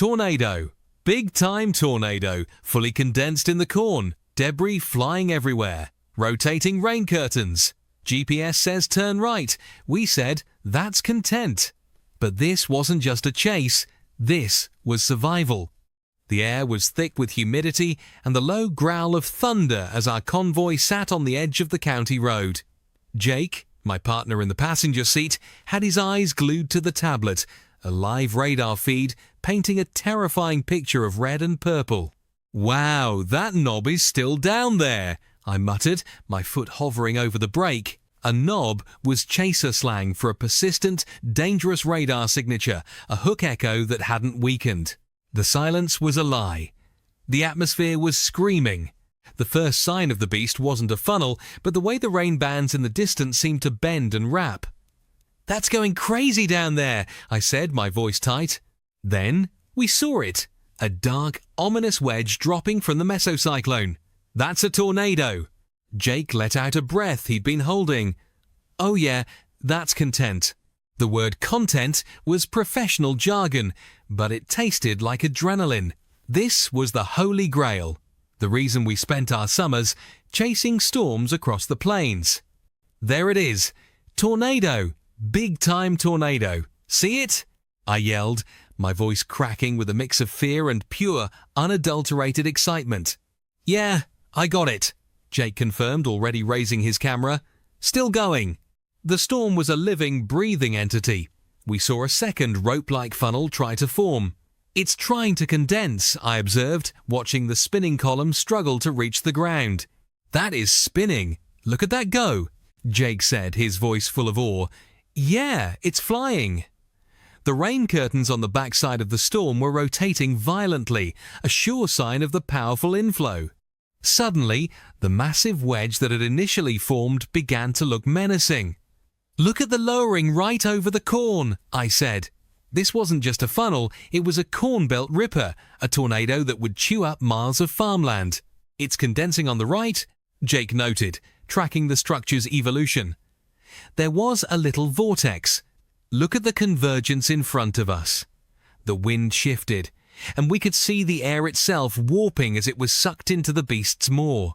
Tornado. Big-time tornado, fully condensed in the corn. Debris flying everywhere. Rotating rain curtains. GPS says turn right. We said, that's content. But this wasn't just a chase. This was survival. The air was thick with humidity and the low growl of thunder as our convoy sat on the edge of the county road. Jake, my partner in the passenger seat, had his eyes glued to the tablet, a live radar feed painting a terrifying picture of red and purple. "Wow, that knob is still down there," I muttered, my foot hovering over the brake. A knob was chaser slang for a persistent, dangerous radar signature, a hook echo that hadn't weakened. The silence was a lie. The atmosphere was screaming. The first sign of the beast wasn't a funnel, but the way the rain bands in the distance seemed to bend and wrap. "That's going crazy down there," I said, my voice tight. Then we saw it, a dark, ominous wedge dropping from the mesocyclone. "That's a tornado." Jake let out a breath he'd been holding. "Oh yeah, that's content." The word content was professional jargon, but it tasted like adrenaline. This was the holy grail, the reason we spent our summers chasing storms across the plains. "There it is. Tornado. Big-time tornado. See it?" I yelled, my voice cracking with a mix of fear and pure, unadulterated excitement. "Yeah, I got it," Jake confirmed, already raising his camera. "Still going." The storm was a living, breathing entity. We saw a second rope-like funnel try to form. "It's trying to condense," I observed, watching the spinning column struggle to reach the ground. "That is spinning. Look at that go," Jake said, his voice full of awe. "Yeah, it's flying." The rain curtains on the backside of the storm were rotating violently, a sure sign of the powerful inflow. Suddenly, the massive wedge that had initially formed began to look menacing. "Look at the lowering right over the corn," I said. This wasn't just a funnel, it was a corn belt ripper, a tornado that would chew up miles of farmland. "It's condensing on the right," Jake noted, tracking the structure's evolution. There was a little vortex. Look at the convergence in front of us. The wind shifted, and we could see the air itself warping as it was sucked into the beast's maw.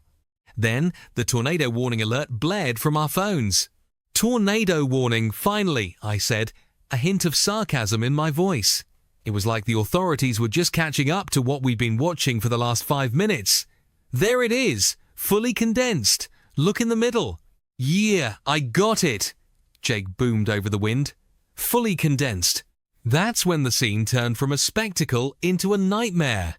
Then the tornado warning alert blared from our phones. "Tornado warning, finally," I said, a hint of sarcasm in my voice. It was like the authorities were just catching up to what we'd been watching for the last 5 minutes. "There it is, fully condensed. Look in the middle." "Yeah, I got it," Jake boomed over the wind. "Fully condensed." That's when the scene turned from a spectacle into a nightmare.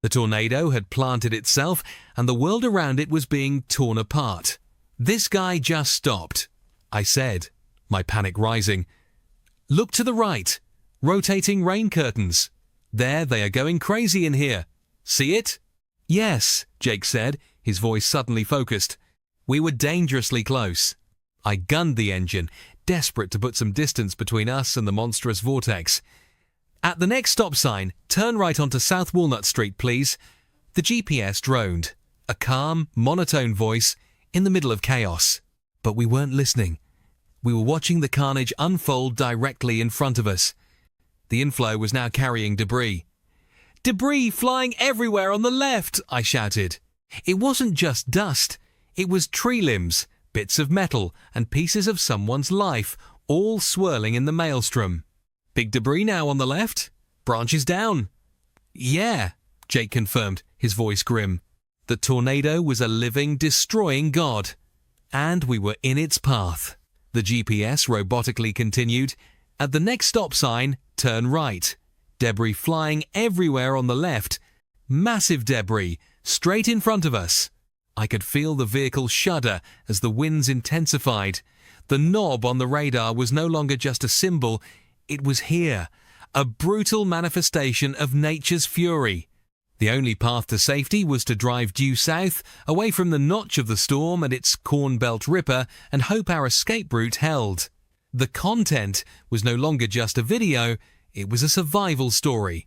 The tornado had planted itself, and the world around it was being torn apart. "This guy just stopped," I said, my panic rising. "Look to the right. Rotating rain curtains. There, they are going crazy in here. See it?" "Yes," Jake said, his voice suddenly focused. We were dangerously close. I gunned the engine, desperate to put some distance between us and the monstrous vortex. "At the next stop sign, turn right onto South Walnut Street, please." The GPS droned, a calm, monotone voice in the middle of chaos. But we weren't listening. We were watching the carnage unfold directly in front of us. The inflow was now carrying debris. "Debris flying everywhere on the left," I shouted. It wasn't just dust. It was tree limbs, bits of metal, and pieces of someone's life, all swirling in the maelstrom. "Big debris now on the left. Branches down." "Yeah," Jake confirmed, his voice grim. The tornado was a living, destroying god. And we were in its path. The GPS robotically continued. "At the next stop sign, turn right." Debris flying everywhere on the left. Massive debris, straight in front of us. I could feel the vehicle shudder as the winds intensified. The knob on the radar was no longer just a symbol, it was here, a brutal manifestation of nature's fury. The only path to safety was to drive due south, away from the notch of the storm and its corn belt ripper, and hope our escape route held. The content was no longer just a video, it was a survival story.